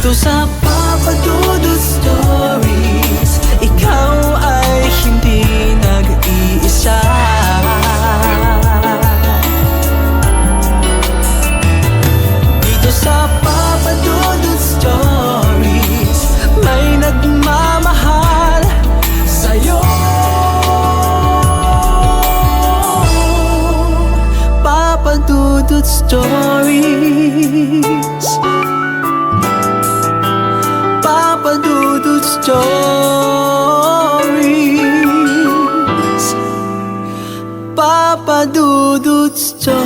Dito sa Papa Dudut Stories, ikaw ay hindi nag-iisa. Dito sa Papa Dudut Stories, may nagmamahal sa'yo. Papa Dudut Stories, Papa Dudut Stories, Papa Dudut Stories.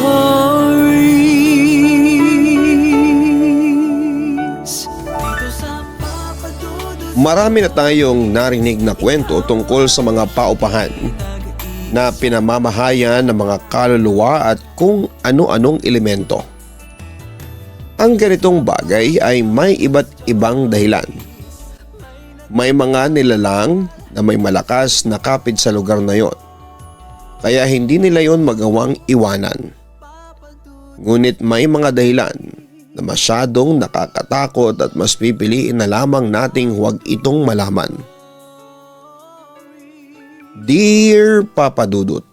Dito sa Papa Dudut. Marami na tayong narinig na kwento tungkol sa mga paupahan na pinamamahayan ng mga kaluluwa at kung ano-anong elemento. Ang ganitong bagay ay may iba't ibang dahilan. May mga nilalang na may malakas na kapit sa lugar na yon, kaya hindi nila yon magawang iwanan. Ngunit may mga dahilan na masyadong nakakatakot at mas pipiliin na lamang nating huwag itong malaman. Dear Papa Dudut,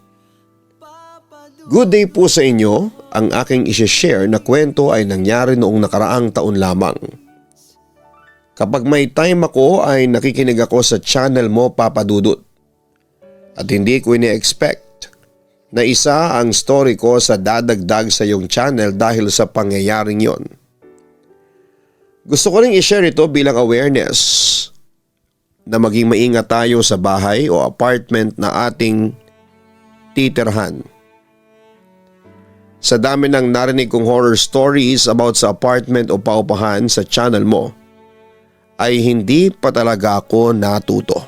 good day po sa inyo. Ang aking isi-share na kwento ay nangyari noong nakaraang taon lamang. Kapag may time ako ay nakikinig ako sa channel mo, Papa Dudut. At hindi ko ini-expect na isa ang story ko sa dadagdag sa iyong channel dahil sa pangyayaring yon. Gusto ko ring i-share ito bilang awareness na maging maingat tayo sa bahay o apartment na ating titirhan. Sa dami ng narinig kong horror stories about sa apartment o paupahan sa channel mo, ay hindi pa talaga ako natuto.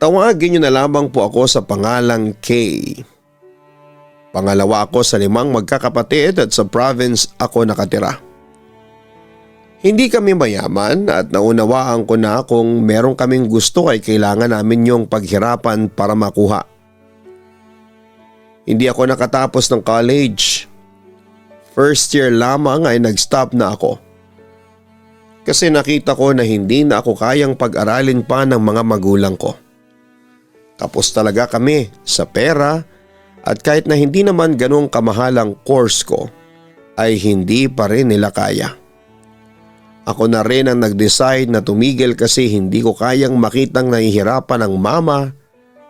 Tawagin niyo na lamang po ako sa pangalang Kay. Pangalawa ako sa 5 magkakapatid at sa province ako nakatira. Hindi kami mayaman at naunawaan ko na kung meron kaming gusto ay kailangan namin yung paghirapan para makuha. Hindi ako nakatapos ng college. First year lamang ay nag-stop na ako. Kasi nakita ko na hindi na ako kayang pag-aralin pa ng mga magulang ko. Tapos talaga kami sa pera at kahit na hindi naman ganong kamahalang course ko ay hindi pa rin nila kaya. Ako na rin ang nag-decide na tumigil kasi hindi ko kayang makitang nahihirapan ang mama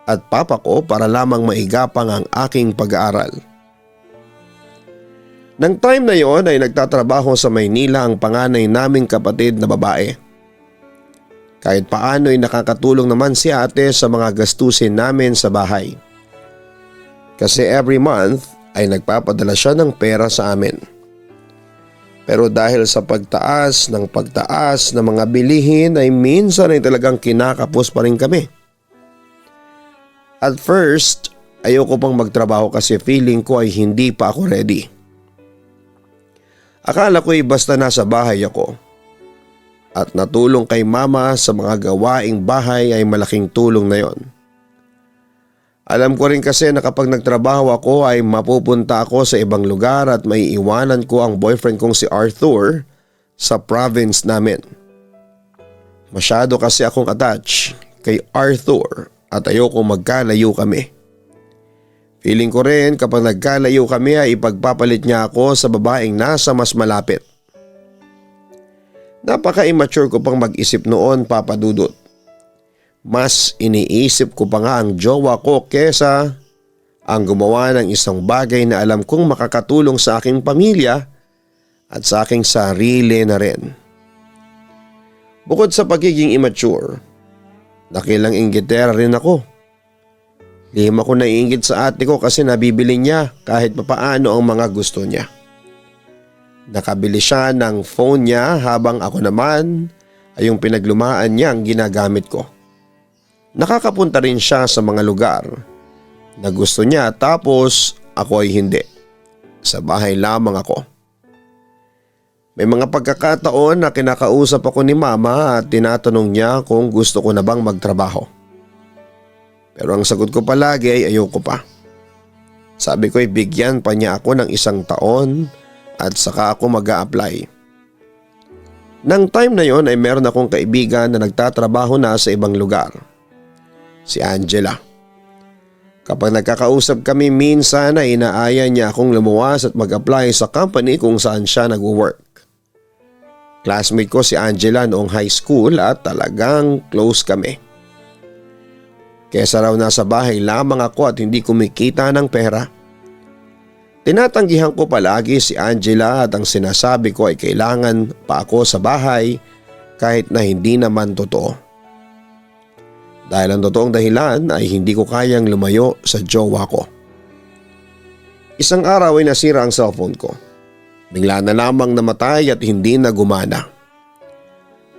at papa ko para lamang maigapang ang aking pag-aaral. Nang time na yon ay nagtatrabaho sa Maynila ang panganay naming kapatid na babae. Kahit paano ay nakakatulong naman si ate sa mga gastusin namin sa bahay. Kasi every month ay nagpapadala siya ng pera sa amin. Pero dahil sa pagtaas ng mga bilihin ay minsan ay talagang kinakapos pa rin kami. At first, ayoko pang magtrabaho kasi feeling ko ay hindi pa ako ready. Akala ko ay basta nasa bahay ako. At natulong kay mama sa mga gawaing bahay ay malaking tulong na yon. Alam ko rin kasi na kapag nagtrabaho ako ay mapupunta ako sa ibang lugar at may iwanan ko ang boyfriend kong si Arthur sa province namin. Masyado kasi akong attached kay Arthur at ayoko magkalayo kami. Feeling ko rin kapag nagkalayo kami ay ipagpapalit niya ako sa babaeng nasa mas malapit. Napaka-immature ko pang mag-isip noon, Papa Dudut. Mas iniisip ko pa nga ang jowa ko kesa ang gumawa ng isang bagay na alam kong makakatulong sa aking pamilya at sa aking sarili na rin. Bukod sa pagiging immature, nakilang inggitera rin ako. Lihim ako naiinggit sa ate ko kasi nabibili niya kahit papaano ang mga gusto niya. Nakabili siya ng phone niya habang ako naman ay yung pinaglumaan niya ang ginagamit ko. Nakakapunta rin siya sa mga lugar na gusto niya tapos ako ay hindi. Sa bahay lamang ako. May mga pagkakataon na kinakausap ako ni mama at tinatanong niya kung gusto ko na bang magtrabaho. Pero ang sagot ko palagi ay ayoko pa. Sabi ko ay bigyan pa niya ako ng 1 taon at saka ako mag-a-apply. Nang time na yon ay meron akong kaibigan na nagtatrabaho na sa ibang lugar. Si Angela. Kapag nagkakausap kami minsan ay inaaya niya akong lumuwas at mag-apply sa company kung saan siya nag-work. Classmate ko si Angela noong high school at talagang close kami. Kesa raw nasa bahay lamang ako at hindi kumikita ng pera. Tinatanggihan ko palagi si Angela at ang sinasabi ko ay kailangan pa ako sa bahay kahit na hindi naman totoo. Dahil ang totoong dahilan ay hindi ko kayang lumayo sa jowa ko. Isang araw ay nasira ang cellphone ko. Bigla na lamang namatay at hindi na gumana.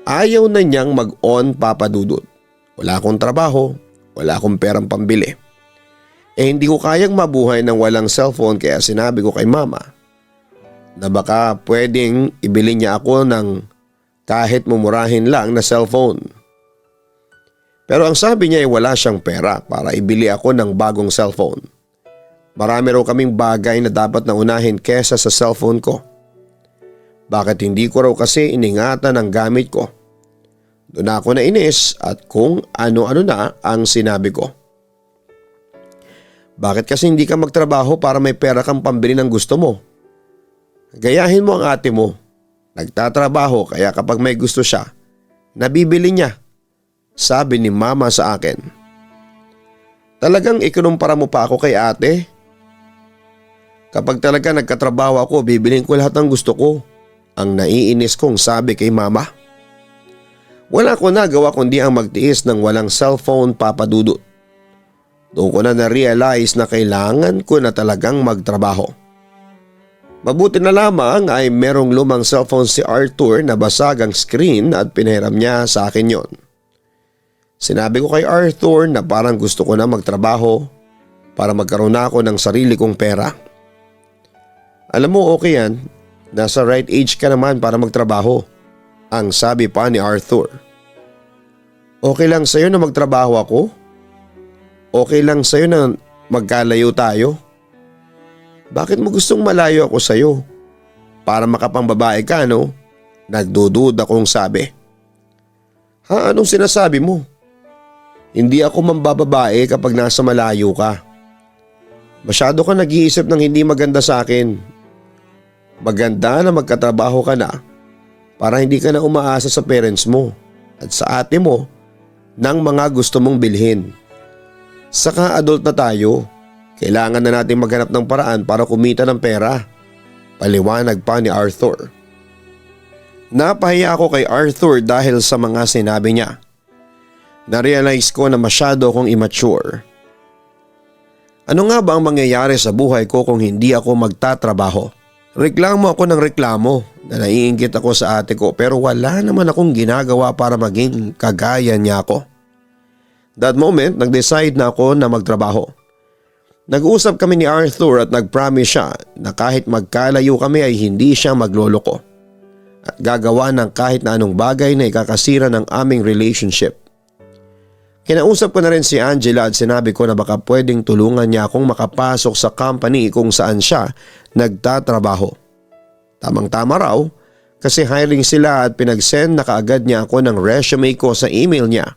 Ayaw na niyang mag-on, Papa Dudut. Wala akong trabaho, wala akong perang pambili. Hindi ko kayang mabuhay ng walang cellphone kaya sinabi ko kay mama na baka pwedeng ibili niya ako ng kahit mumurahin lang na cellphone. Pero ang sabi niya ay wala siyang pera para ibili ako ng bagong cellphone. Marami raw kaming bagay na dapat na unahin kesa sa cellphone ko. Bakit hindi ko raw kasi iningatan ang gamit ko? Doon ako nainis at kung ano-ano na ang sinabi ko. Bakit kasi hindi ka magtrabaho para may pera kang pambili ng gusto mo? Gayahin mo ang ate mo. Nagtatrabaho kaya kapag may gusto siya, nabibili niya. Sabi ni mama sa akin. Talagang ikunumpara mo pa ako kay ate? Kapag talaga nagkatrabaho ako, bibilin ko lahat ng gusto ko. Ang naiinis kong sabi kay mama. Wala ko nagawa kundi ang magtiis ng walang cellphone, Papa Dudut. Doon ko na na-realize na kailangan ko na talagang magtrabaho. Mabuti na lamang ay merong lumang cellphone si Arthur na basag ang screen at pinahiram niya sa akin yon. Sinabi ko kay Arthur na parang gusto ko na magtrabaho para magkaroon na ako ng sarili kong pera. Alam mo, okay yan. Nasa right age ka naman para magtrabaho. Ang sabi pa ni Arthur. Okay lang sa'yo na magtrabaho ako? Okay lang sa'yo na magkalayo tayo? Bakit mo gustong malayo ako sa'yo? Para makapangbabae ka, no? Nagdududa kong sabi. Ha, anong sinasabi mo? Hindi ako mambababae kapag nasa malayo ka. Masyado ka nag-iisip ng hindi maganda sa akin. Maganda na magkatrabaho ka na para hindi ka na umaasa sa parents mo at sa ate mo ng mga gusto mong bilhin. Saka adult na tayo, kailangan na natin maghanap ng paraan para kumita ng pera. Paliwanag pa ni Arthur. Napahiya ako kay Arthur dahil sa mga sinabi niya. Narealize ko na masyado akong immature. Ano nga ba ang mangyayari sa buhay ko kung hindi ako magtatrabaho? Reklamo ako ng reklamo na naiinggit ako sa ate ko pero wala naman akong ginagawa para maging kagaya niya ako. That moment, nag-decide na ako na magtrabaho. Nag-usap kami ni Arthur at nag-promise siya na kahit magkalayo kami ay hindi siya magloloko at gagawa ng kahit na anong bagay na ikakasira ng aming relationship. Kinausap ko na rin si Angela at sinabi ko na baka pwedeng tulungan niya akong makapasok sa company kung saan siya nagtatrabaho. Tamang-tama raw kasi hiring sila at pinag-send na kaagad niya ako ng resume ko sa email niya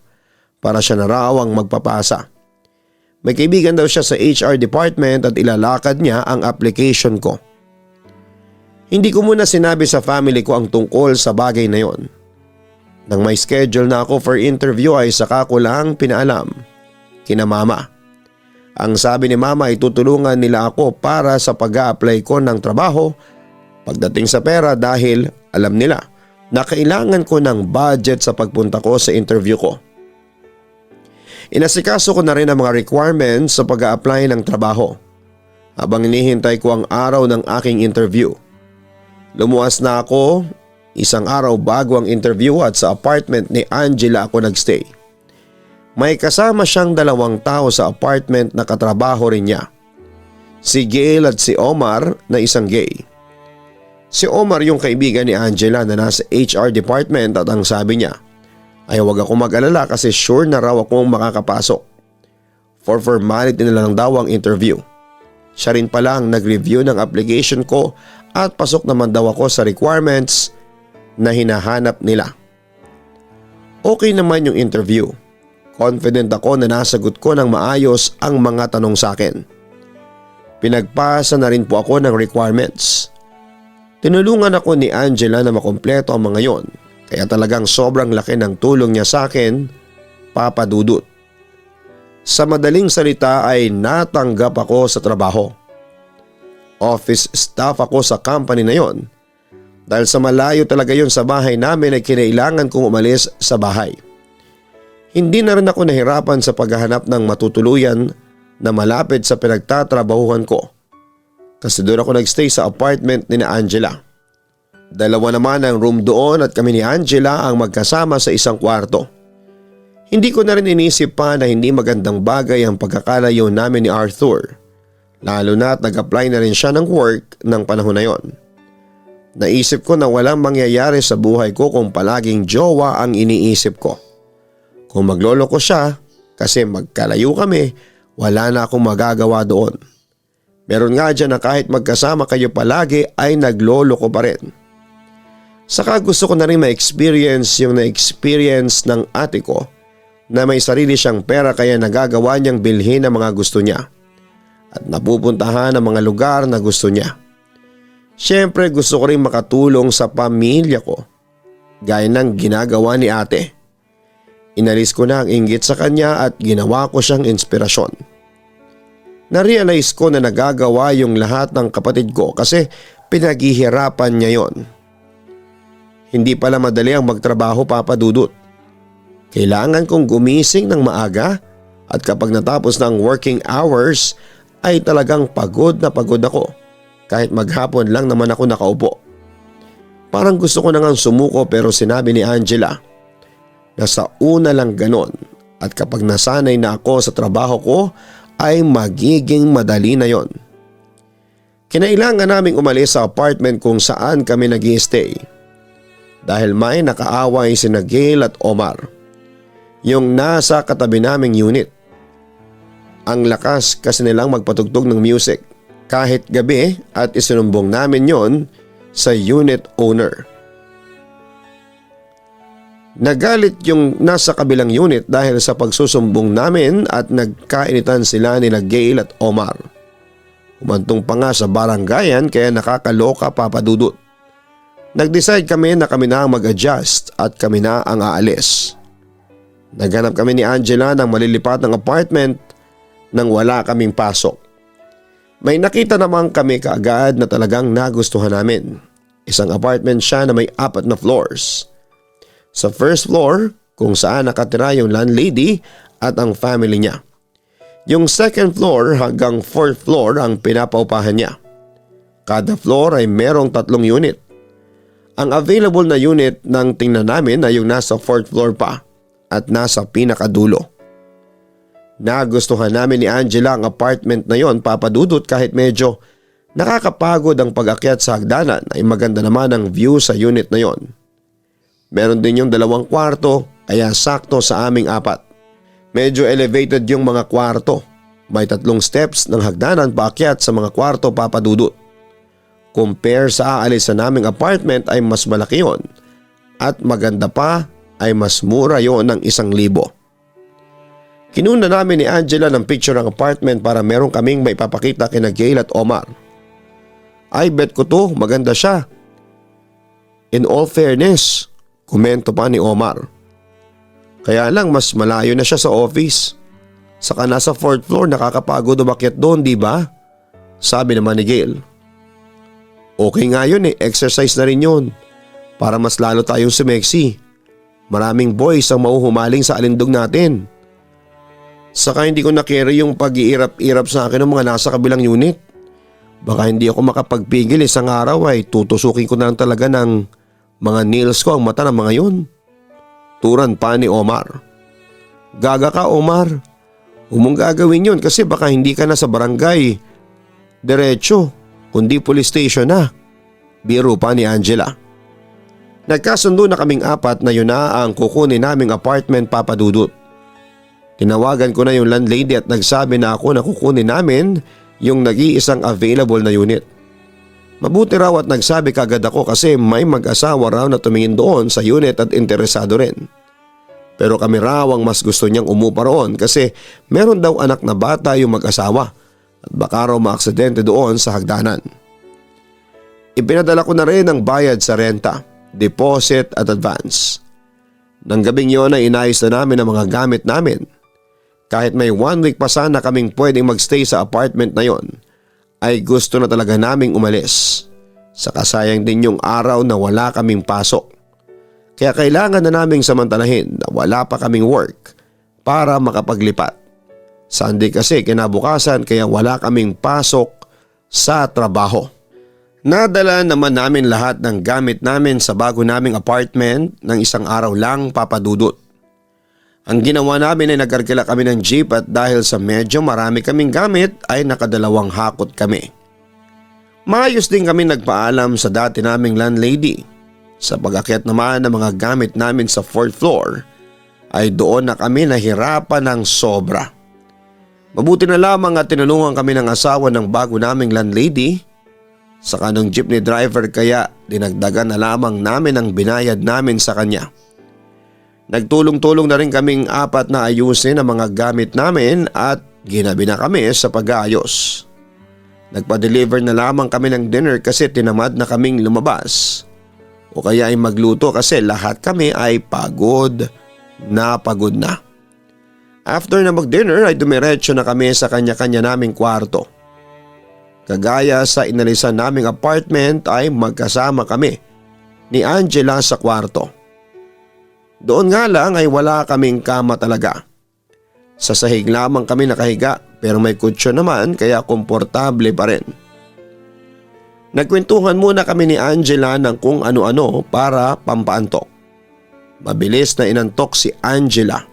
para siya na raw ang magpapasa. May kaibigan daw siya sa HR department at ilalakad niya ang application ko. Hindi ko muna sinabi sa family ko ang tungkol sa bagay na yon. Nang may schedule na ako for interview ay saka ko lang pinaalam kina mama. Ang sabi ni mama ay tutulungan nila ako para sa pag-a-apply ko ng trabaho pagdating sa pera dahil alam nila na kailangan ko ng budget sa pagpunta ko sa interview ko. Inasikaso ko na rin ang mga requirements sa pag-a-apply ng trabaho habang inihintay ko ang araw ng aking interview. Lumuwas na ako isang araw bago ang interview at sa apartment ni Angela ako nagstay. May kasama siyang 2 tao sa apartment na katrabaho rin niya. Si Gail at si Omar na isang gay. Si Omar yung kaibigan ni Angela na nasa HR department at ang sabi niya ay huwag ako mag-alala kasi sure na raw akong makakapasok. For formality na lang daw ang interview. Siya rin pala ang nag-review ng application ko at pasok naman daw ako sa requirements na hinahanap nila. Okay naman yung interview. Confident ako na nasagot ko ng maayos ang mga tanong sa akin. Pinagpasa na rin po ako ng requirements. Tinulungan ako ni Angela na makumpleto ang mga yon, kaya talagang sobrang laki ng tulong niya sa akin, Papa Dudut. Sa madaling salita ay natanggap ako sa trabaho. Office staff ako sa company na yon. Dahil sa malayo talaga yon sa bahay namin ay kinailangan kong umalis sa bahay. Hindi na rin ako nahirapan sa paghahanap ng matutuluyan na malapit sa pinagtatrabahuhan ko. Kasi doon ako nagstay sa apartment ni Angela. Dalawa naman ang room doon at kami ni Angela ang magkasama sa isang kwarto. Hindi ko na rin inisip pa na hindi magandang bagay ang pagkakalayo namin ni Arthur. Lalo na at nag-apply na rin siya ng work ng panahon na yon. Naisip ko na walang mangyayari sa buhay ko kung palaging jowa ang iniisip ko. Kung maglolo ko siya kasi magkalayo kami, wala na akong magagawa doon. Meron nga dyan na kahit magkasama kayo palagi ay naglolo ko pa rin. Saka gusto ko na rin ma-experience yung na-experience ng ate ko na may sarili siyang pera kaya nagagawa niyang bilhin ang mga gusto niya at napupuntahan ang mga lugar na gusto niya. Siyempre gusto ko rin makatulong sa pamilya ko gaya ng ginagawa ni ate. Inalis ko na ang inggit sa kanya at ginawa ko siyang inspirasyon. Narealize ko na nagagawa yung lahat ng kapatid ko kasi pinaghihirapan niya yon. Hindi pala madali ang magtrabaho, Papa Dudut. Kailangan kong gumising ng maaga at kapag natapos ng working hours ay talagang pagod na pagod ako kahit maghapon lang naman ako nakaupo. Parang gusto ko na ngang sumuko pero sinabi ni Angela na sa una lang ganon at kapag nasanay na ako sa trabaho ko ay magiging madali na yon. Kinailangan naming umalis sa apartment kung saan kami nag-i-stay dahil may nakaaway sina Gail at Omar, yung nasa katabi naming unit. Ang lakas kasi nilang magpatugtog ng music kahit gabi at isinumbong namin yon sa unit owner. Nagalit yung nasa kabilang unit dahil sa pagsusumbong namin at nagkainitan sila nila Gail at Omar. Humantong pa nga sa barangayan kaya nakakaloka, Papa Dudut. Nag-decide kami na kami na ang mag-adjust at kami na ang aalis. Naghanap kami ni Angela ng malilipat ng apartment nang wala kaming pasok. May nakita naman kami kaagad na talagang nagustuhan namin. Isang apartment siya na may 4 na floors. Sa first floor kung saan nakatira yung landlady at ang family niya. Yung second floor hanggang 4th floor ang pinapaupahan niya. Kada floor ay merong 3 unit. Ang available na unit ng tingnan namin ay yung nasa 4th floor pa at nasa pinakadulo. Nagustuhan namin ni Angela ang apartment na yon, Papa Dudut, kahit medyo nakakapagod ang pag-akyat sa hagdanan ay maganda naman ang view sa unit na yon. Meron din yung 2 kwarto kaya sakto sa aming 4. Medyo elevated yung mga kwarto. May 3 steps ng hagdanan paakyat sa mga kwarto, Papa Dudut. Compare sa aalis sa naming apartment ay mas malaki yon at maganda pa ay mas mura yon ng 1,000. Kinuna namin ni Angela ng picture ng apartment para meron kaming may papakita kina Gail at Omar. Ay bet ko to, maganda siya. In all fairness, komento pa ni Omar. Kaya lang mas malayo na siya sa office. Saka nasa 4th floor, nakakapagod umakyat doon, di ba? Sabi naman ni Gail. Okay nga yun exercise na rin yun. Para mas lalo tayong sumexy. Maraming boys ang mauhumaling sa alindog natin. Saka hindi ko na-carry yung pag-iirap-irap sa akin ng mga nasa kabilang unit. Baka hindi ako makapagpigil isang araw ay tutusukin ko na lang talaga ng mga nails ko ang mata ng mga yun. Turan pa ni Omar. Gaga ka, Omar. Humong gagawin yun kasi baka hindi ka na sa barangay diretso, kundi police station na. Biro pa ni Angela. Nagkasundo na kaming 4 na yun na ang kukunin naming apartment, Papa Dudut. Tinawagan ko na yung landlady at nagsabi na ako na kukunin namin yung nag-iisang available na unit. Mabuti raw at nagsabi kagad ako kasi may mag-asawa raw na tumingin doon sa unit at interesado rin. Pero kami raw ang mas gusto niyang umupa roon kasi meron daw anak na bata yung mag-asawa at baka raw maaksidente doon sa hagdanan. Ipinadala ko na rin ang bayad sa renta, deposit at advance. Nang gabing yon ay inayos na namin ang mga gamit namin. Kahit may 1 week pa sana kaming pwedeng magstay sa apartment na yon, ay gusto na talaga naming umalis. Saka sayang din yung araw na wala kaming pasok. Kaya kailangan na naming samantalahin na wala pa kaming work para makapaglipat. Sunday kasi kinabukasan kaya wala kaming pasok sa trabaho. Nadala naman namin lahat ng gamit namin sa bago naming apartment ng isang araw lang, Papa Dudut. Ang ginawa namin ay nagkarkila kami ng jeep at dahil sa medyo marami kaming gamit ay nakadalawang hakot kami. Maayos din kami nagpaalam sa dati naming landlady. Sa pag-akyat naman ng mga gamit namin sa 4th floor ay doon na kami nahirapan ng sobra. Mabuti na lamang at tinulungan kami ng asawa ng bago naming landlady. Sa kanong jeepney driver kaya dinagdagan na lamang namin ang binayad namin sa kanya. Nagtulong-tulong na rin kaming 4 na ayusin ang mga gamit namin at ginabi na kami sa pag-aayos. Nagpa-deliver na lamang kami ng dinner kasi tinamad na kaming lumabas. O kaya ay magluto kasi lahat kami ay pagod na. After na mag-dinner ay dumiretso na kami sa kanya-kanya naming kwarto. Kagaya sa inalisan naming apartment ay magkasama kami ni Angela sa kwarto. Doon nga lang ay wala kaming kama talaga. Sa sahig lamang kami nakahiga pero may kutsyon naman kaya komportable pa rin. Nagkwentuhan muna kami ni Angela ng kung ano-ano para pampaantok. Mabilis na inantok si Angela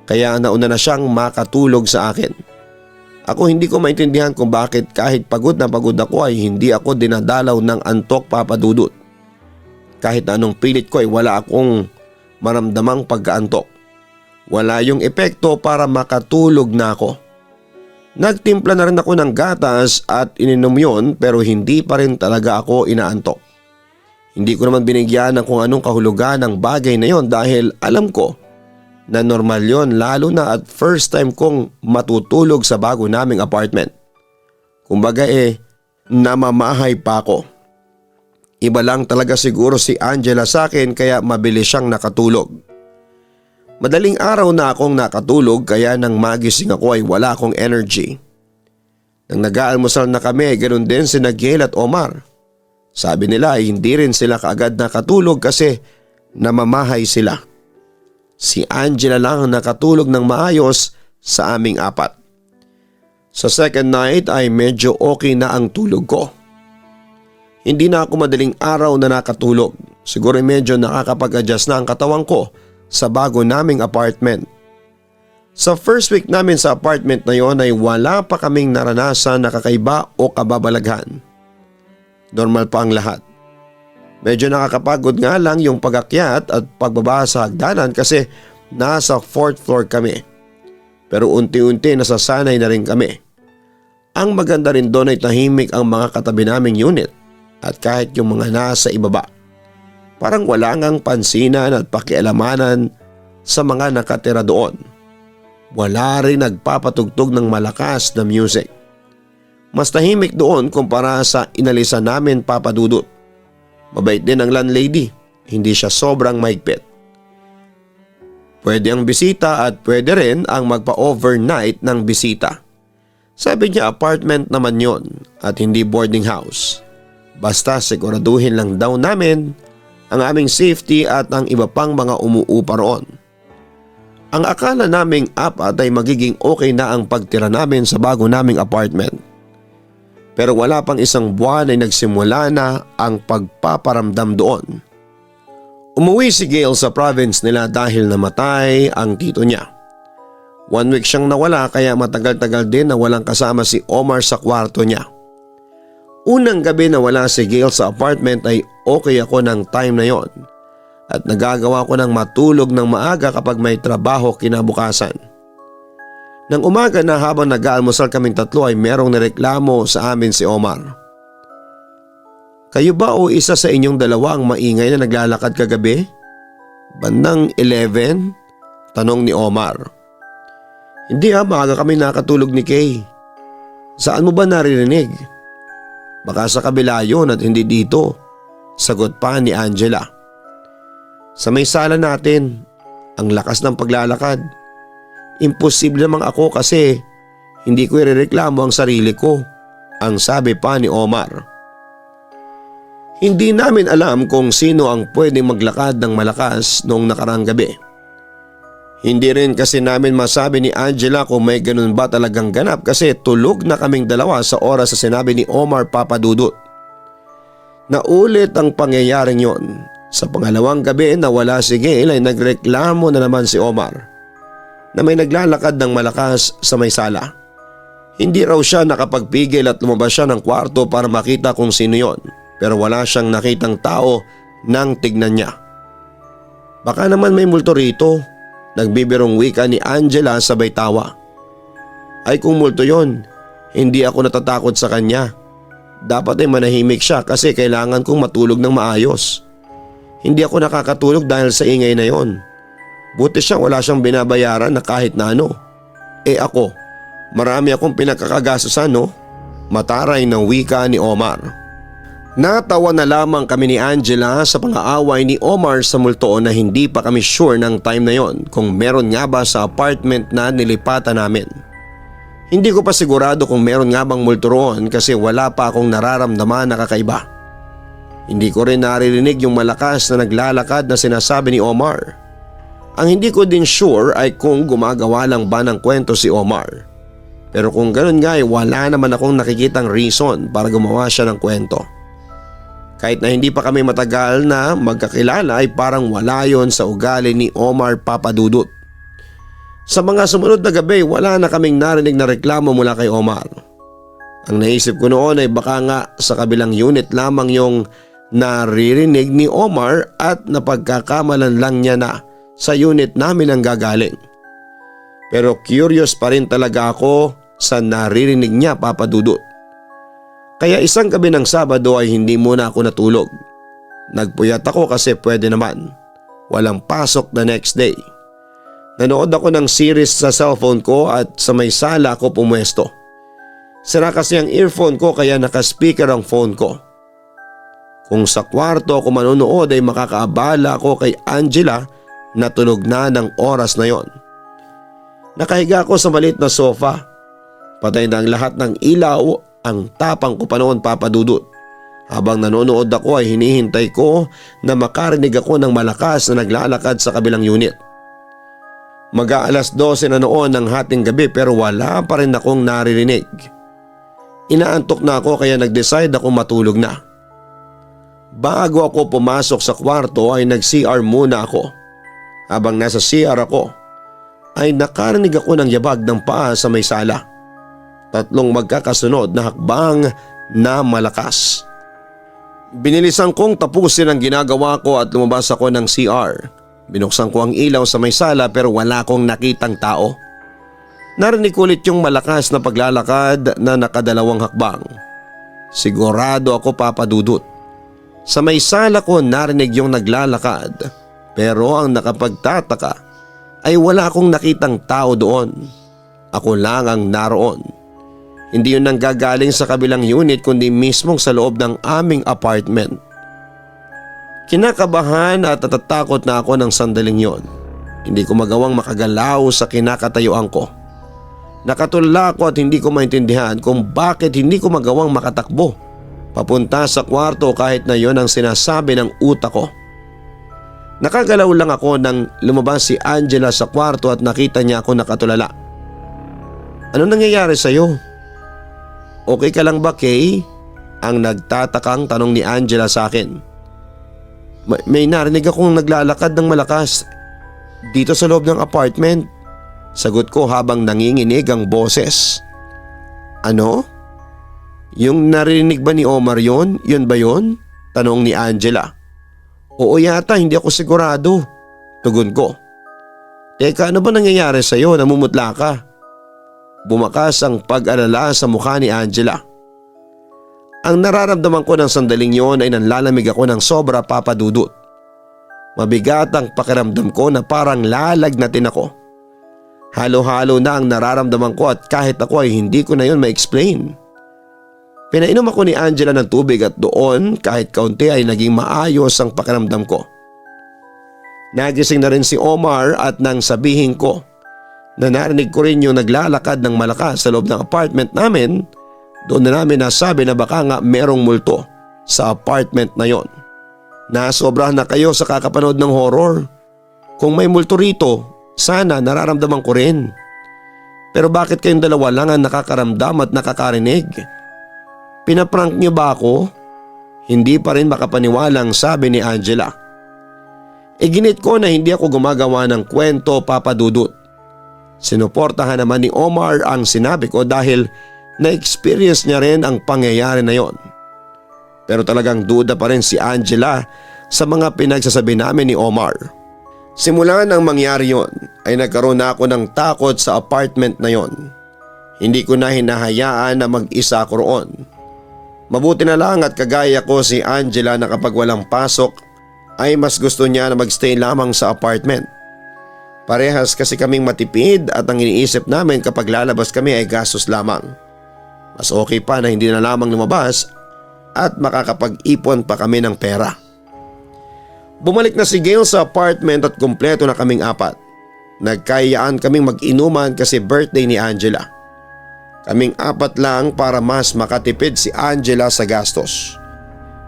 kaya nauna na siyang makatulog sa akin. Ako hindi ko maintindihan kung bakit kahit pagod na pagod ako ay hindi ako dinadalaw ng antok, Papa Dudut. Kahit na anong pilit ko ay wala akong maramdamang pagkaantok. Wala yung epekto para makatulog na ako. Nagtimpla na rin ako ng gatas at ininom yun pero hindi pa rin talaga ako inaantok. Hindi ko naman binigyan ng kung anong kahulugan ng bagay na yon dahil alam ko na normal yon lalo na at first time kong matutulog sa bago naming apartment. Kumbaga namamahay pa ako. Iba lang talaga siguro si Angela sa akin kaya mabilis siyang nakatulog. Madaling araw na akong nakatulog kaya nang magising ako ay wala akong energy. Nang nag-aalmusal na kami, ganoon din si Gail at Omar. Sabi nila ay hindi rin sila kaagad nakatulog kasi namamahay sila. Si Angela lang ang nakatulog ng maayos sa aming 4. Sa second night ay medyo okay na ang tulog ko. Hindi na ako madaling araw na nakatulog. Siguro medyo nakakapag-adjust na ang katawan ko sa bago naming apartment. Sa first week namin sa apartment na yon ay wala pa kaming naranasan na kakaiba o kababalaghan. Normal pa ang lahat. Medyo nakakapagod nga lang yung pag-akyat at pagbaba sa hagdanan kasi nasa 4th floor kami. Pero unti-unti nasasanay na rin kami. Ang maganda rin doon ay tahimik ang mga katabi naming unit. At kahit yung mga nasa ibaba, parang wala ngang pansinan at pakialamanan sa mga nakatira doon. Wala rin nagpapatugtog ng malakas na music. Mas tahimik doon kumpara sa inalisan namin, Papa Dudut. Mabait din ang landlady, hindi siya sobrang mahigpit. Pwede ang bisita at pwede rin ang magpa-overnight ng bisita. Sabi niya apartment naman yon at hindi boarding house. Basta siguraduhin lang daw namin ang aming safety at ang iba pang mga umuupa roon. Ang akala naming 4 ay magiging okay na ang pagtira namin sa bago naming apartment. Pero wala pang isang buwan ay nagsimula na ang pagpaparamdam doon. Umuwi si Gail sa province nila dahil namatay ang tito niya. 1 week siyang nawala kaya matagal-tagal din na walang kasama si Omar sa kwarto niya. Unang gabi na wala si Gail sa apartment ay okay ako ng time na yon at nagagawa ko ng matulog ng maaga kapag may trabaho kinabukasan. Nang umaga na habang nag-aalmusal kaming tatlo ay merong nireklamo sa amin si Omar. Kayo ba o isa sa inyong dalawa ang maingay na naglalakad kagabi? Bandang 11? Tanong ni Omar. Hindi maaga kami nakatulog ni Kay. Saan mo ba naririnig? Baka sa kabila yun at hindi dito, sagot pa ni Angela. Sa may sala natin, ang lakas ng paglalakad. Imposible namang ako kasi hindi ko irereklamo ang sarili ko, ang sabi pa ni Omar. Hindi namin alam kung sino ang pwedeng maglakad ng malakas noong nakaraang gabi. Hindi rin kasi namin masabi ni Angela kung may ganun ba talagang ganap kasi tulog na kaming dalawa sa oras na sinabi ni Omar Papadudut. Naulit ang pangyayaring yon. Sa pangalawang gabi na wala si Gail ay nagreklamo na naman si Omar na may naglalakad ng malakas sa may sala. Hindi raw siya nakapagpigil at lumabas siya ng kwarto para makita kung sino yon, pero wala siyang nakitang tao nang tignan niya. Baka naman may multo rito, nagbibirong wika ni Angela sabay tawa. Ay kung multo yon, hindi ako natatakot sa kanya. Dapat ay manahimik siya kasi kailangan kong matulog ng maayos. Hindi ako nakakatulog dahil sa ingay na yon. Buti siya wala siyang binabayaran na kahit na ano. Ako, marami akong pinagkakagastusan no? Mataray ng wika ni Omar. Natawa na lamang kami ni Angela sa pang-aaway ni Omar sa multo na hindi pa kami sure ng time na yon kung meron nga ba sa apartment na nilipatan namin. Hindi ko pa sigurado kung meron nga bang multo roon kasi wala pa akong nararamdaman na kakaiba. Hindi ko rin naririnig yung malakas na naglalakad na sinasabi ni Omar. Ang hindi ko din sure ay kung gumagawa lang ba ng kwento si Omar. Pero kung ganun nga ay wala naman akong nakikitang reason para gumawa siya ng kwento. Kahit na hindi pa kami matagal na magkakilala ay parang wala yon sa ugali ni Omar Papadudut. Sa mga sumunod na gabi wala na kaming narinig na reklamo mula kay Omar. Ang naisip ko noon ay baka nga sa kabilang unit lamang yung naririnig ni Omar at napagkakamalan lang niya na sa unit namin ang gagaling. Pero curious pa rin talaga ako sa naririnig niya, Papadudut. Kaya isang gabi ng Sabado ay hindi muna ako natulog. Nagpuyat ako kasi pwede naman. Walang pasok the next day. Nanood ako ng series sa cellphone ko at sa may sala ako pumwesto. Sira kasi ang earphone ko kaya naka-speaker ang phone ko. Kung sa kwarto ako manonood ay makakaabala ako kay Angela na tulog na ng oras na yon. Nakahiga ako sa maliit na sofa. Patay na ang lahat ng ilaw, ang tapang ko pa noon, Papadudut. Habang nanonood ako ay hinihintay ko na makarinig ako ng malakas na naglalakad sa kabilang unit. Mag-aalas 12 na noon ng hating gabi pero wala pa rin akong naririnig. Inaantok na ako kaya nag-decide ako matulog na. Bago ako pumasok sa kwarto ay nag-CR muna ako. Habang nasa CR ako ay nakarinig ako ng yabag ng paa sa may sala. 3 magkakasunod na hakbang na malakas. Binilisan kong tapusin ang ginagawa ko at lumabas ako ng CR. Binuksan ko ang ilaw sa may sala pero wala akong nakitang tao. Narinig ko ulit yung malakas na paglalakad na nakadalawang hakbang. Sigurado ako, Papadudut. Sa may sala ko narinig yung naglalakad pero ang nakapagtataka ay wala akong nakitang tao doon. Ako lang ang naroon. Hindi yun nanggagaling sa kabilang unit kundi mismong sa loob ng aming apartment. Kinakabahan at natatakot na ako ng sandaling yon. Hindi ko magawang makagalaw sa kinakatayuan ko. Nakatulala ako at hindi ko maintindihan kung bakit hindi ko magawang makatakbo papunta sa kwarto kahit na yon ang sinasabi ng utak ko. Nakagalaw lang ako nang lumabas si Angela sa kwarto at nakita niya ako nakatulala. Ano nangyayari sa'yo? Okay ka lang ba, Kay? Ang nagtatakang tanong ni Angela sa akin. May narinig akong naglalakad ng malakas dito sa loob ng apartment. Sagot ko habang nanginginig ang boses. Ano? Yung narinig ba ni Omar yon? Yun ba yon? Tanong ni Angela. Oo yata, hindi ako sigurado. Tugon ko. Teka, ano ba nangyayari sa'yo? Namumutla ka. Bumakas ang pag-alala sa mukha ni Angela. Ang nararamdaman ko ng sandaling yon ay nanlalamig ako ng sobra, Papa Dudut. Mabigat ang pakiramdam ko na parang lalagnatin ako. Halo-halo na ang nararamdaman ko at kahit ako ay hindi ko na yun ma-explain. Pinainom ako ni Angela ng tubig at doon kahit kaunti ay naging maayos ang pakiramdam ko. Nagising na rin si Omar at nang sabihin ko na narinig ko rin yung naglalakad ng malakas sa loob ng apartment namin, doon na namin nasabi na baka nga merong multo sa apartment na yon. Nasobrahan na kayo sa kakapanood ng horror. Kung may multo rito, sana nararamdaman ko rin. Pero bakit kayong dalawa lang ang nakakaramdam at nakakarinig? Pinaprank niyo ba ako? Hindi pa rin makapaniwalang sabi ni Angela. Iginit ko na hindi ako gumagawa ng kwento, Papa Dudut. Sinuportahan naman ni Omar ang sinabi ko dahil na-experience niya rin ang pangyayari na yon. Pero talagang duda pa rin si Angela sa mga pinagsasabi namin ni Omar. Simula nang mangyari yon ay nagkaroon na ako ng takot sa apartment na yon. Hindi ko na hinahayaan na mag-isa ako roon. Mabuti na lang at kagaya ko si Angela na kapag walang pasok ay mas gusto niya na magstay lamang sa apartment. Parehas kasi kaming matipid at ang iniisip namin kapag lalabas kami ay gastos lamang. Mas okay pa na hindi na lamang lumabas at makakapag-ipon pa kami ng pera. Bumalik na si Gail sa apartment at kumpleto na kaming apat. Nagkayaan kaming mag-inuman kasi birthday ni Angela. Kaming apat lang para mas makatipid si Angela sa gastos.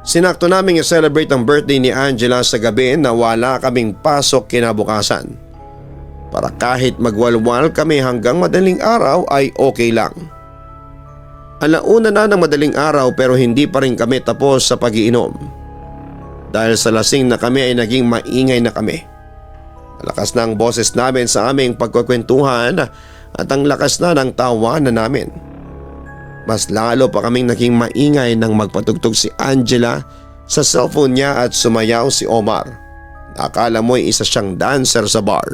Sinakto naming i-celebrate ang birthday ni Angela sa gabi na wala kaming pasok kinabukasan. Para kahit magwalwal kami hanggang madaling araw ay okay lang. Alauna na ng madaling araw pero hindi pa rin kami tapos sa pag-iinom. Dahil sa lasing na kami ay naging maingay na kami. Malakas na ang boses namin sa aming pagkukwentuhan at ang lakas na ng tawanan namin. Mas lalo pa kaming naging maingay nang magpatugtog si Angela sa cellphone niya at sumayaw si Omar. Akala mo'y isa siyang dancer sa bar.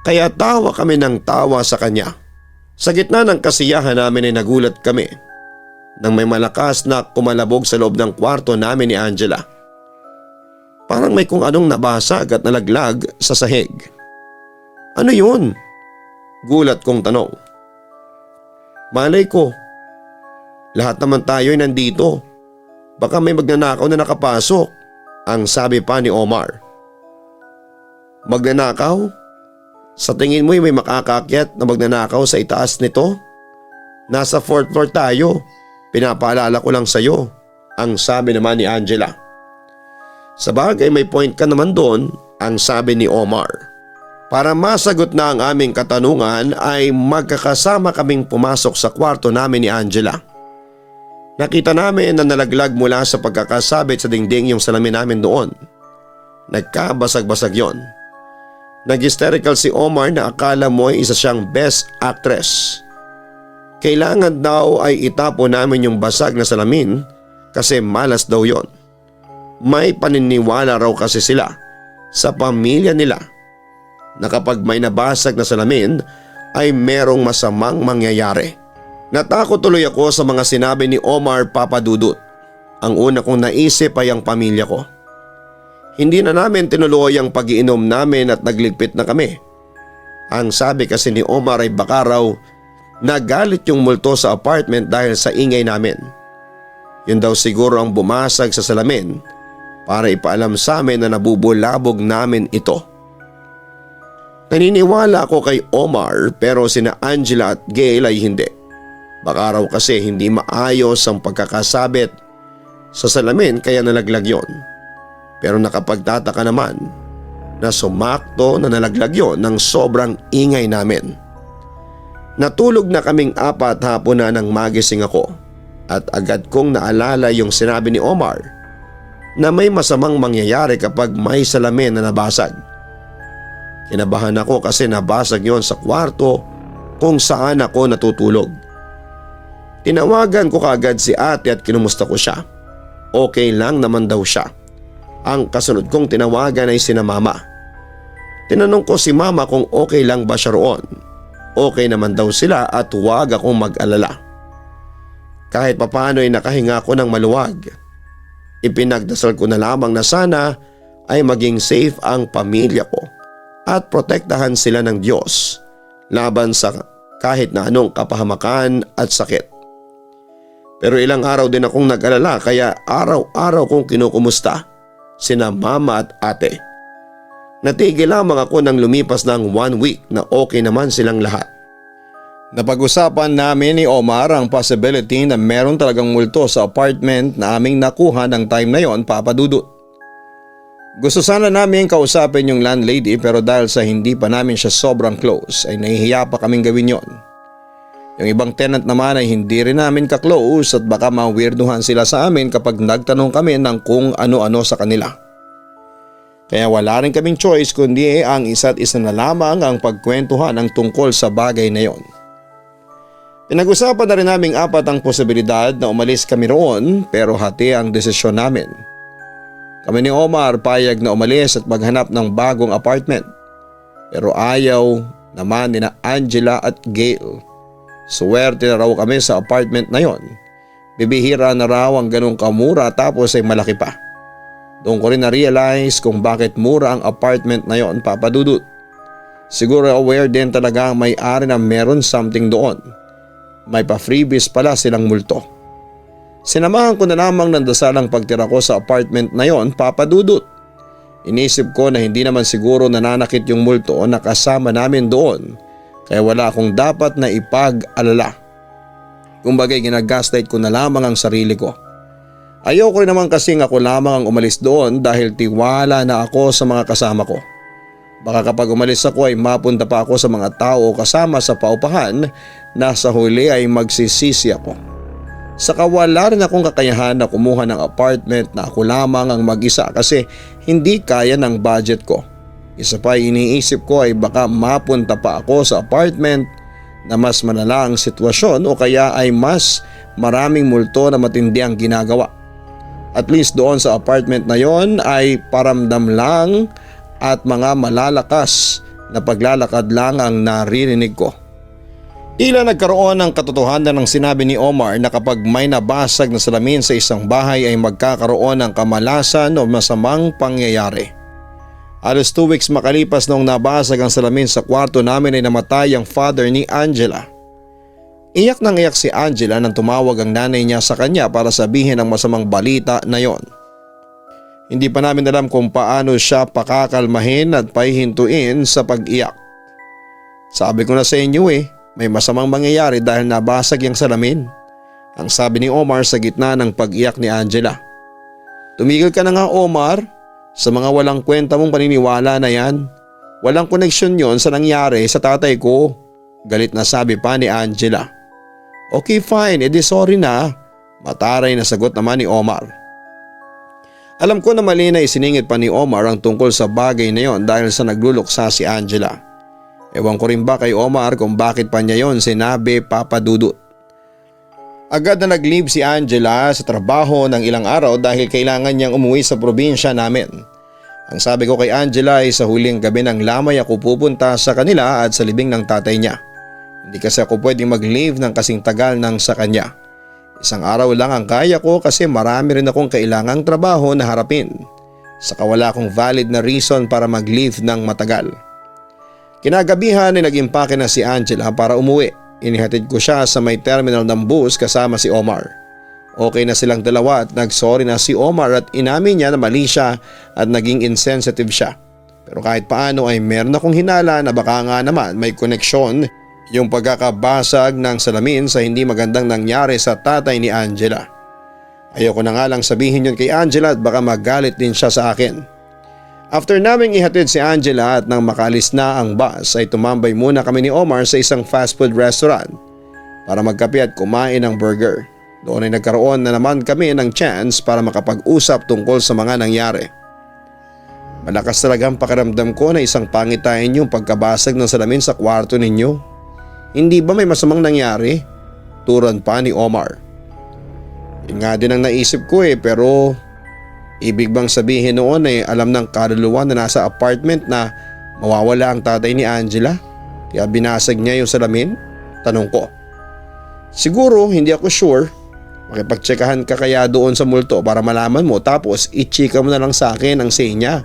Kaya tawa kami ng tawa sa kanya. Sa gitna ng kasiyahan namin ay nagulat kami nang may malakas na kumalabog sa loob ng kwarto namin ni Angela. Parang may kung anong nabasag at nalaglag sa sahig. Ano yun? Gulat kong tanong. Malay ko. Lahat naman tayo ay nandito. Baka may magnanakaw na nakapasok, ang sabi pa ni Omar. Magnanakaw? Sa tingin mo may makakaakyat na magnanakaw sa itaas nito? Nasa 4th floor tayo. Pinapaalala ko lang sa'yo, ang sabi naman ni Angela. Sa bagay may point ka naman doon, ang sabi ni Omar. Para masagot na ang aming katanungan ay magkakasama kaming pumasok sa kwarto namin ni Angela. Nakita namin na nalaglag mula sa pagkakasabit sa dingding yung salamin namin doon. Nagkabasag-basag yon. Nag-hysterical si Omar na akala mo ay isa siyang best actress. Kailangan daw ay itapo namin yung basag na salamin kasi malas daw yon. May paniniwala raw kasi sila sa pamilya nila na kapag may nabasag na salamin ay merong masamang mangyayari. Natakot tuloy ako sa mga sinabi ni Omar, Papa Dudut. Ang una kong naisip ay ang pamilya ko. Hindi na namin tinuloy ang pag-iinom namin at nagligpit na kami. Ang sabi kasi ni Omar ay baka raw nagalit yung multo sa apartment dahil sa ingay namin. Yun daw siguro ang bumasag sa salamin para ipaalam sa amin na nabubulabog namin ito. Naniniwala ako kay Omar pero sina Angela at Gail ay hindi. Baka raw kasi hindi maayos ang pagkakasabit sa salamin kaya nalaglag yon. Pero nakapagtataka naman na sumakto na nalaglag yon ng sobrang ingay namin. Natulog na kaming apat hapon na nang magising ako at agad kong naalala yung sinabi ni Omar na may masamang mangyayari kapag may salamin na nabasag. Kinabahan ako kasi nabasag yon sa kwarto kung saan ako natutulog. Tinawagan ko kaagad si ate at kinumusta ko siya. Okay lang naman daw siya. Ang kasunod kong tinawagan ay sina mama. Tinanong ko si mama kung okay lang ba siya roon. Okay naman daw sila at huwag akong mag-alala. Kahit papaano ay nakahinga ko ng maluwag. Ipinagdasal ko na lamang na sana ay maging safe ang pamilya ko at protektahan sila ng Diyos laban sa kahit na anong kapahamakan at sakit. Pero ilang araw din akong nag-alala kaya araw-araw kong kinukumusta sina mama at ate. Natigil lamang ako nang lumipas ng 1 week na okay naman silang lahat. Napag-usapan namin ni Omar ang possibility na meron talagang multo sa apartment na aming nakuha ng time na yon, Papa Dudut. Gusto sana namin kausapin yung landlady pero dahil sa hindi pa namin siya sobrang close ay nahihiya pa kaming gawin yon. Yung ibang tenant naman ay hindi rin namin ka-close at baka ma-weirduhan sila sa amin kapag nagtanong kami ng kung ano-ano sa kanila. Kaya wala rin kaming choice kundi ang isa't isa na lamang ang pagkwentuhan ng tungkol sa bagay na yon. Pinag-usapan na rin naming 4 ang posibilidad na umalis kami roon pero hati ang desisyon namin. Kami ni Omar payag na umalis at maghanap ng bagong apartment. Pero ayaw naman ni na Angela at Gail. Suwerte na raw kami sa apartment na yon. Bibihira na raw ang ganong kamura tapos ay malaki pa. Doon ko rin na-realize kung bakit mura ang apartment na yon, Papa Dudut. Siguro aware din talaga ang may-ari na meron something doon. May pa-freebies pala silang multo. Sinamahan ko na lamang ng dasal ang pagtira ko sa apartment na yon, Papa Dudut. Inisip ko na hindi naman siguro nananakit yung multo na kasama namin doon kaya wala akong dapat na ipag-alala. Kumbagay ginagaslight ko na lamang ang sarili ko. Ayoko rin naman kasing ako lamang ang umalis doon dahil tiwala na ako sa mga kasama ko. Baka kapag umalis ako ay mapunta pa ako sa mga tao kasama sa paupahan na sa huli ay magsisisi ako. Saka wala rin akong kakayahan na kumuha ng apartment na ako lamang ang mag-isa kasi hindi kaya ng budget ko. Isa pa iniisip ko ay baka mapunta pa ako sa apartment na mas malala ang sitwasyon o kaya ay mas maraming multo na matindi ang ginagawa. At least doon sa apartment na yon ay paramdam lang at mga malalakas na paglalakad lang ang naririnig ko. Tila nagkaroon ng katotohanan ng sinabi ni Omar na kapag may nabasag na salamin sa isang bahay ay magkakaroon ng kamalasan o masamang pangyayari. Alos 2 weeks makalipas noong nabasag ang salamin sa kwarto namin ay namatay ang father ni Angela. Iyak nang iyak si Angela nang tumawag ang nanay niya sa kanya para sabihin ang masamang balita na yon. Hindi pa namin alam kung paano siya pakakalmahin at pahihintuin sa pag-iyak. Sabi ko na sa inyo may masamang mangyayari dahil nabasag yung salamin. Ang sabi ni Omar sa gitna ng pag-iyak ni Angela. Tumigil ka na nga Omar, sa mga walang kwenta mong paniniwala na yan. Walang koneksyon yon sa nangyari sa tatay ko. Galit na sabi pa ni Angela. Okay fine, edi sorry na. Mataray na sagot naman ni Omar. Alam ko na mali na isiningit pa ni Omar ang tungkol sa bagay na yon dahil sa nagluluksa si Angela. Ewan ko rin ba kay Omar kung bakit pa niya yon sinabi, Papa Dudut. Agad na nag-leave si Angela sa trabaho ng ilang araw dahil kailangan niyang umuwi sa probinsya namin. Ang sabi ko kay Angela ay sa huling gabi ng lamay ako pupunta sa kanila at sa libing ng tatay niya. Hindi kasi ako pwedeng mag-leave ng kasing tagal ng sa kanya. Isang araw lang ang kaya ko kasi marami rin akong kailangang trabaho na harapin. Saka wala akong valid na reason para mag-leave ng matagal. Kinagabihan ay nag-impake na si Angela para umuwi. Inihatid ko siya sa may terminal ng bus kasama si Omar. Okay na silang dalawa at nagsorry na si Omar at inamin niya na mali siya at naging insensitive siya. Pero kahit paano ay meron akong hinala na baka nga naman may koneksyon yung pagkakabasag ng salamin sa hindi magandang nangyari sa tatay ni Angela. Ayoko na nga lang sabihin yun kay Angela at baka magalit din siya sa akin. After naming ihatid si Angela at nang makalis na ang bus ay tumambay muna kami ni Omar sa isang fast food restaurant para magkape at kumain ng burger. Doon ay nagkaroon na naman kami ng chance para makapag-usap tungkol sa mga nangyari. Malakas talagang pakiramdam ko na isang pangitain yung pagkabasag ng salamin sa kwarto ninyo. Hindi ba may masamang nangyari? Turan pa ni Omar. Yun nga din ang naisip ko pero ibig bang sabihin noon ay alam ng kaluluwa na nasa apartment na mawawala ang tatay ni Angela? Kaya binasag niya yung salamin? Tanong ko. Siguro hindi ako sure Makipagtsekahan ka kaya doon sa multo para malaman mo tapos ichika mo na lang sa akin ang say niya.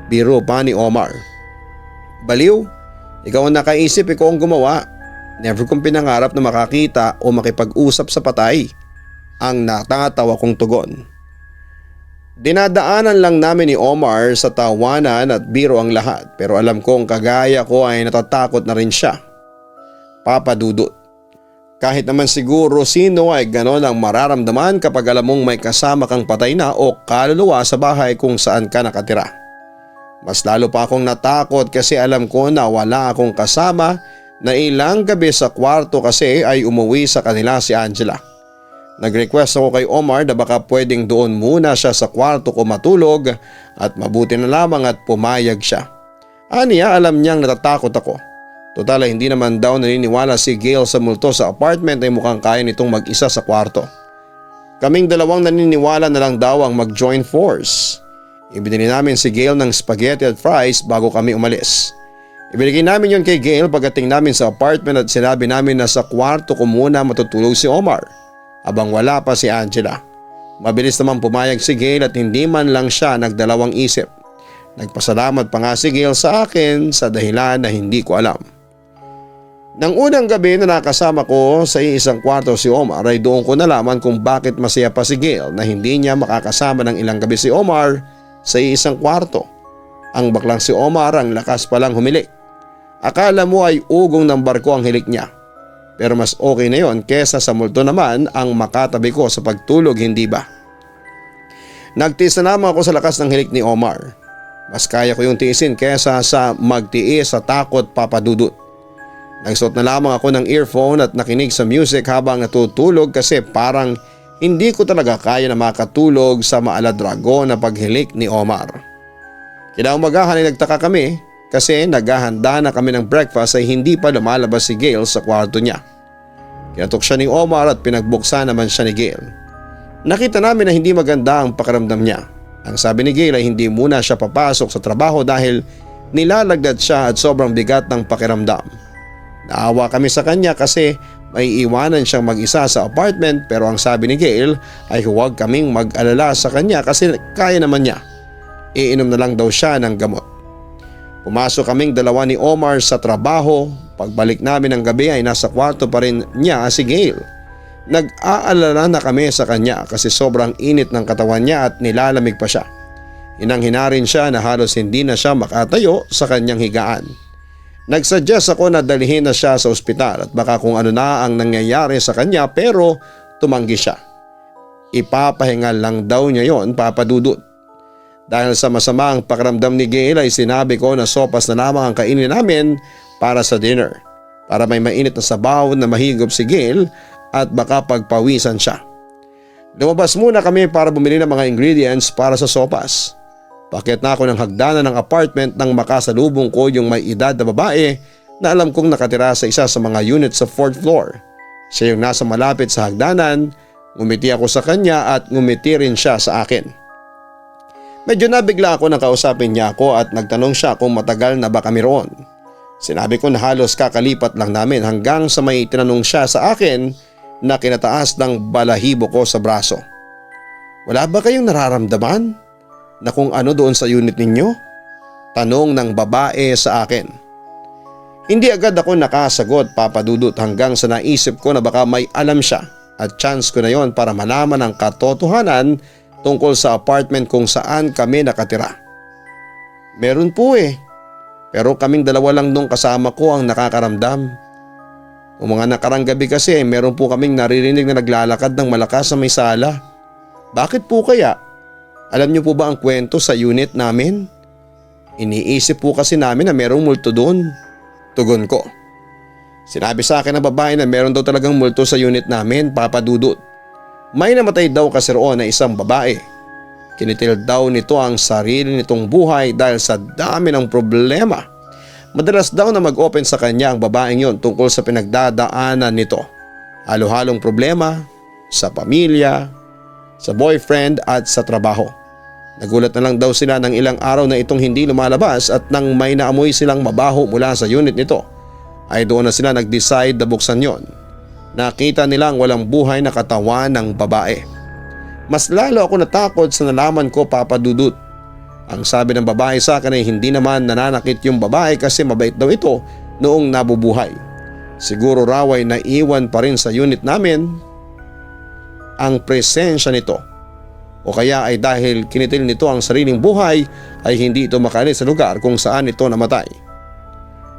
Biro pa ni Omar. Baliw, ikaw ang nakaisip, ikaw ang gumawa. Never kong pinangarap na makakita o makipag-usap sa patay. Ang natatawa kong tugon. Dinadaanan lang namin ni Omar sa tawanan at biro ang lahat pero alam kong kagaya ko ay natatakot na rin siya. Papa Dudut. Kahit naman siguro sino ay ganon ang mararamdaman kapag alam mong may kasama kang patay na o kaluluwa sa bahay kung saan ka nakatira. Mas lalo pa akong natakot kasi alam ko na wala akong kasama na ilang gabi sa kwarto kasi ay umuwi sa kanila si Angela. Nag-request ako kay Omar na baka pwedeng doon muna siya sa kwarto ko matulog at mabuti na lamang at pumayag siya. Aniya alam niyang natatakot ako. Total hindi naman daw naniniwala si Gail sa multo sa apartment ay mukhang kaya nitong mag-isa sa kwarto. Kaming dalawang naniniwala na lang daw ang mag-join force. Ibinili namin si Gail ng spaghetti at fries bago kami umalis. Ibinigay namin yon kay Gail pagdating namin sa apartment at sinabi namin na sa kwarto ko muna matutulog si Omar. Abang wala pa si Angela. Mabilis naman pumayag si Gail at hindi man lang siya nagdalawang isip. Nagpasalamat pa nga si Gail sa akin sa dahilan na hindi ko alam. Nang unang gabi na nakasama ko sa isang kwarto si Omar ay doon ko nalaman kung bakit masaya pa si Gail na hindi niya makakasama ng ilang gabi si Omar sa isang kwarto. Ang baklang si Omar ang lakas palang humilik. Akala mo ay ugong ng barko ang hilik niya. Pero mas okay na yon kesa sa multo naman ang makatabi ko sa pagtulog, hindi ba? Nagtiis na naman ako sa lakas ng hilik ni Omar. Mas kaya ko yung tiisin kesa sa magtiis sa takot, Papa Dudut. Nagsuot na lamang ako ng earphone at nakinig sa music habang natutulog kasi parang hindi ko talaga kaya na makatulog sa maaladrago na paghilik ni Omar. Kinaumagahan ay nagtaka kami kasi naghahanda na kami ng breakfast ay hindi pa lumalabas si Gail sa kwarto niya. Kinatok siya ni Omar at pinagbuksan naman siya ni Gail. Nakita namin na hindi maganda ang pakiramdam niya. Ang sabi ni Gail ay hindi muna siya papasok sa trabaho dahil nilalagdat siya at sobrang bigat ng pakiramdam. Naawa kami sa kanya kasi may iwanan siyang mag-isa sa apartment pero ang sabi ni Gail ay huwag kaming mag-alala sa kanya kasi kaya naman niya. Iinom na lang daw siya ng gamot. Pumasok kaming dalawa ni Omar sa trabaho. Pagbalik namin ng gabi ay nasa kwarto pa rin niya si Gail. Nag-aalala na kami sa kanya kasi sobrang init ng katawan niya at nilalamig pa siya. Hinang-hina rin siya na halos hindi na siya makatayo sa kanyang higaan. Nagsuggest ako na dalhin na siya sa ospital at baka kung ano na ang nangyayari sa kanya pero tumanggi siya. Ipapahingal lang daw niya yon, Papa Dudut. Dahil sa masamang pakiramdam ni Gail ay sinabi ko na sopas na lamang ang kainin namin para sa dinner. Para may mainit na sabaw na mahigop si Gail at baka pagpawisan siya. Lumabas muna kami para bumili ng mga ingredients para sa sopas. Pakyat na ako ng hagdanan ng apartment nang makasalubong ko yung may edad na babae na alam kong nakatira sa isa sa mga unit sa 4th floor. Siya yung nasa malapit sa hagdanan, ngumiti ako sa kanya at ngumiti rin siya sa akin. Medyo nabigla ako nang kausapin niya ako at nagtanong siya kung matagal na ba kami roon. Sinabi ko na halos kakalipat lang namin hanggang sa may tinanong siya sa akin na kinataas ng balahibo ko sa braso. Wala ba kayong nararamdaman na kung ano doon sa unit ninyo? Tanong ng babae sa akin. Hindi agad ako nakasagot, Papa Dudut, hanggang sa naisip ko na baka may alam siya at chance ko na yon para malaman ang katotohanan tungkol sa apartment kung saan kami nakatira. Meron po pero kaming dalawa lang nung kasama ko ang nakakaramdam. O mga nakarang gabi kasi meron po kaming naririnig na naglalakad ng malakas sa may sala. Bakit po kaya? Alam niyo po ba ang kwento sa unit namin? Iniisip po kasi namin na merong multo doon. Tugon ko. Sinabi sa akin ng babae na meron daw talagang multo sa unit namin, Papa Dudut. May namatay daw kasi roon na isang babae. Kinitil daw nito ang sarili nitong buhay dahil sa dami ng problema. Madalas daw na mag-open sa kanya ang babaeng yon tungkol sa pinagdadaanan nito. Halo-halong problema sa pamilya, sa boyfriend at sa trabaho. Nagulat na lang daw sila ng ilang araw na itong hindi lumalabas at nang may naamoy silang mabaho mula sa unit nito ay doon na sila nag-decide na buksan yon. Nakita nilang walang buhay na katawan ng babae. Mas lalo ako natakot sa nalaman ko, Papa Dudut. Ang sabi ng babae sa akin ay hindi naman nananakit yung babae kasi mabait daw ito noong nabubuhay. Siguro raw ay naiwan pa rin sa unit namin ang presensya nito. O kaya ay dahil kinitil nito ang sariling buhay ay hindi ito makalis sa lugar kung saan ito namatay.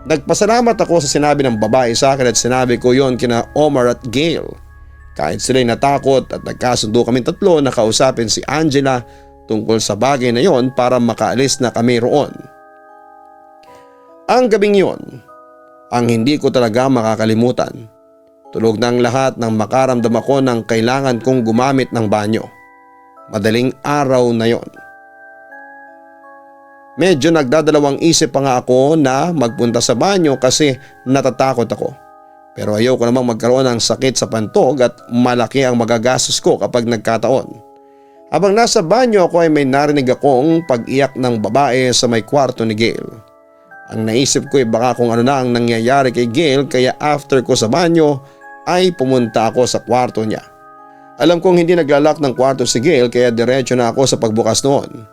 Nagpasalamat ako sa sinabi ng babae sa akin at sinabi ko yon kina Omar at Gail. Kahit sila'y natakot at nagkasundo kaming tatlo na kausapin si Angela tungkol sa bagay na yon para makaalis na kami roon. Ang gabing yon, ang hindi ko talaga makakalimutan. Tulog na ang lahat nang makaramdam ako ng kailangan kong gumamit ng banyo. Madaling araw na yon. Medyo nagdadalawang isip pa nga ako na magpunta sa banyo kasi natatakot ako. Pero ayoko namang magkaroon ng sakit sa pantog at malaki ang magagastos ko kapag nagkataon. Habang nasa banyo ako ay may narinig akong pag-iyak ng babae sa may kwarto ni Gail. Ang naisip ko ay baka kung ano na ang nangyayari kay Gail kaya after ko sa banyo ay pumunta ako sa kwarto niya. Alam kong hindi naglalak ng kwarto si Gail kaya diretso na ako sa pagbukas noon.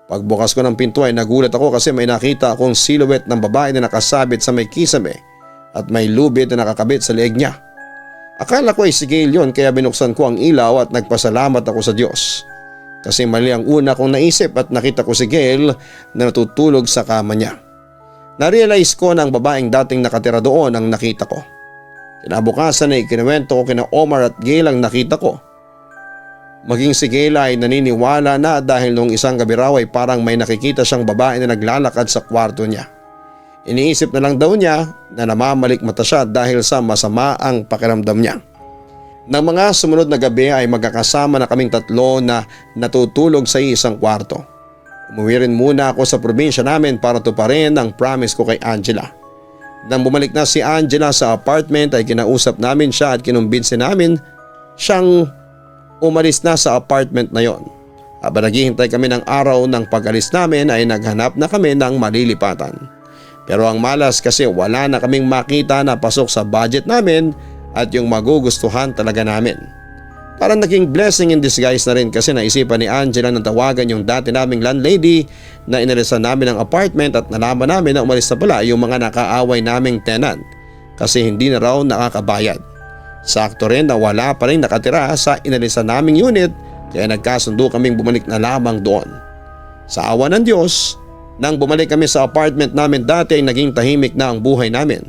Pagbukas ko ng pinto ay nagulat ako kasi may nakita akong silhouette ng babae na nakasabit sa may kisame at may lubid na nakakabit sa leeg niya. Akala ko ay si Gail yon kaya binuksan ko ang ilaw at nagpasalamat ako sa Diyos. Kasi mali ang una kong naisip at nakita ko si Gail na natutulog sa kama niya. Narealize ko na ang babaeng dating nakatira doon ang nakita ko. Kinabukasan ay ikinuwento ko kina Omar at Gail ang nakita ko. Maging si Gail ay naniniwala na dahil nung isang gabi raw ay parang may nakikita siyang babae na naglalakad sa kwarto niya. Iniisip na lang daw niya na namamalikmata siya dahil sa masama ang pakiramdam niya. Nang mga sumunod na gabi ay magkakasama na kaming tatlo na natutulog sa isang kwarto. Umuwi rin muna ako sa probinsya namin para tuparin ang promise ko kay Angela. Nang bumalik na si Angela sa apartment ay kinausap namin siya at kinumbinsi namin siyang umalis na sa apartment na yon. Habang naghihintay kami ng araw ng pag-alis namin ay naghanap na kami ng malilipatan. Pero ang malas kasi wala na kaming makita na pasok sa budget namin at yung magugustuhan talaga namin. Parang naging blessing in disguise na rin kasi naisipan ni Angela na tawagan yung dati naming landlady na inalisan namin ang apartment at nalaman namin na umalis na pala yung mga nakaaway naming tenant kasi hindi na raw nakakabayad. Sakto rin na wala pa rin nakatira sa inalisan naming unit kaya nagkasundo kaming bumalik na lamang doon. Sa awa ng Diyos, nang bumalik kami sa apartment namin dati ay naging tahimik na ang buhay namin.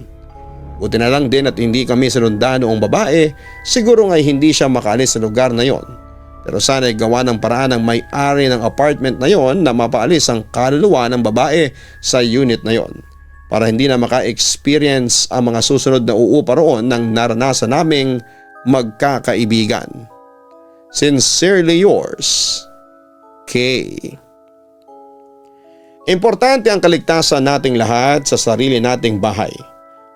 Buti na lang din at hindi kami sinundan noong babae, siguro nga'y hindi siya makaalis sa lugar na yon. Pero sana'y gawa ng paraan ng may-ari ng apartment na yon na mapaalis ang kaluluwa ng babae sa unit na yon. Para hindi na maka-experience ang mga susunod na uupa roon ng naranasan naming magkakaibigan. Sincerely yours, K. Importante ang kaligtasan nating lahat sa sarili nating bahay.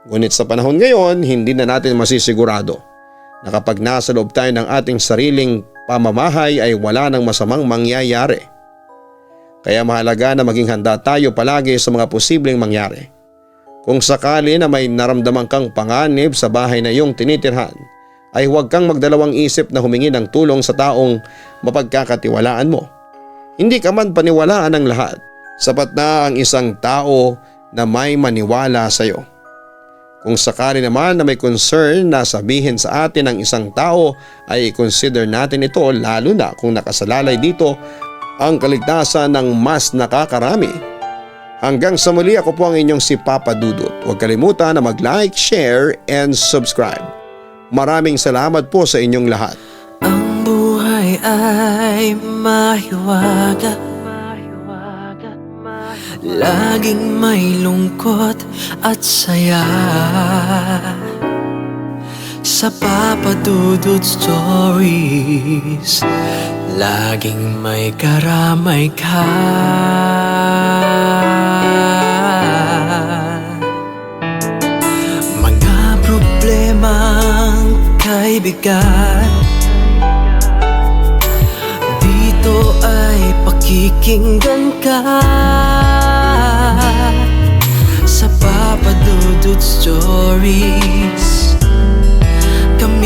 Ngunit sa panahon ngayon, hindi na natin masisigurado na kapag nasa loob tayo ng ating sariling pamamahay ay wala nang masamang mangyayari. Kaya mahalaga na maging handa tayo palagi sa mga posibleng mangyari. Kung sakali na may naramdaman kang panganib sa bahay na iyong tinitirhan, ay huwag kang magdalawang isip na humingi ng tulong sa taong mapagkakatiwalaan mo. Hindi ka man paniwalaan ng lahat, sapat na ang isang tao na may maniwala sa iyo. Kung sakali naman na may concern na sabihin sa atin ng isang tao ay i-consider natin ito lalo na kung nakasalalay dito ang kaligtasan ng mas nakakarami. Hanggang sa muli, ako po ang inyong si Papa Dudut. Huwag kalimutan na mag-like, share and subscribe. Maraming salamat po sa inyong lahat. Ang buhay ay mahiwaga, laging may lungkot at saya. Sa Papa Dudut Stories, laging may karamay ka. Mga problemang kaibigan, dito ay pakikinggan ka. Sa Papa Dudut Stories, kami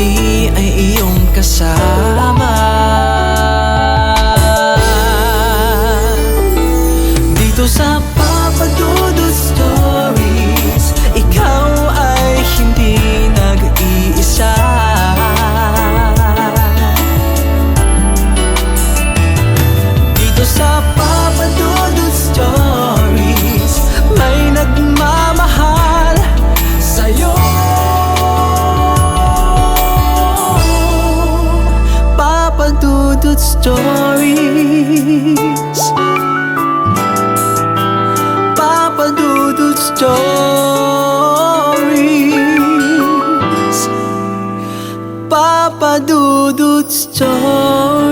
Stories. Papa Dudut Stories.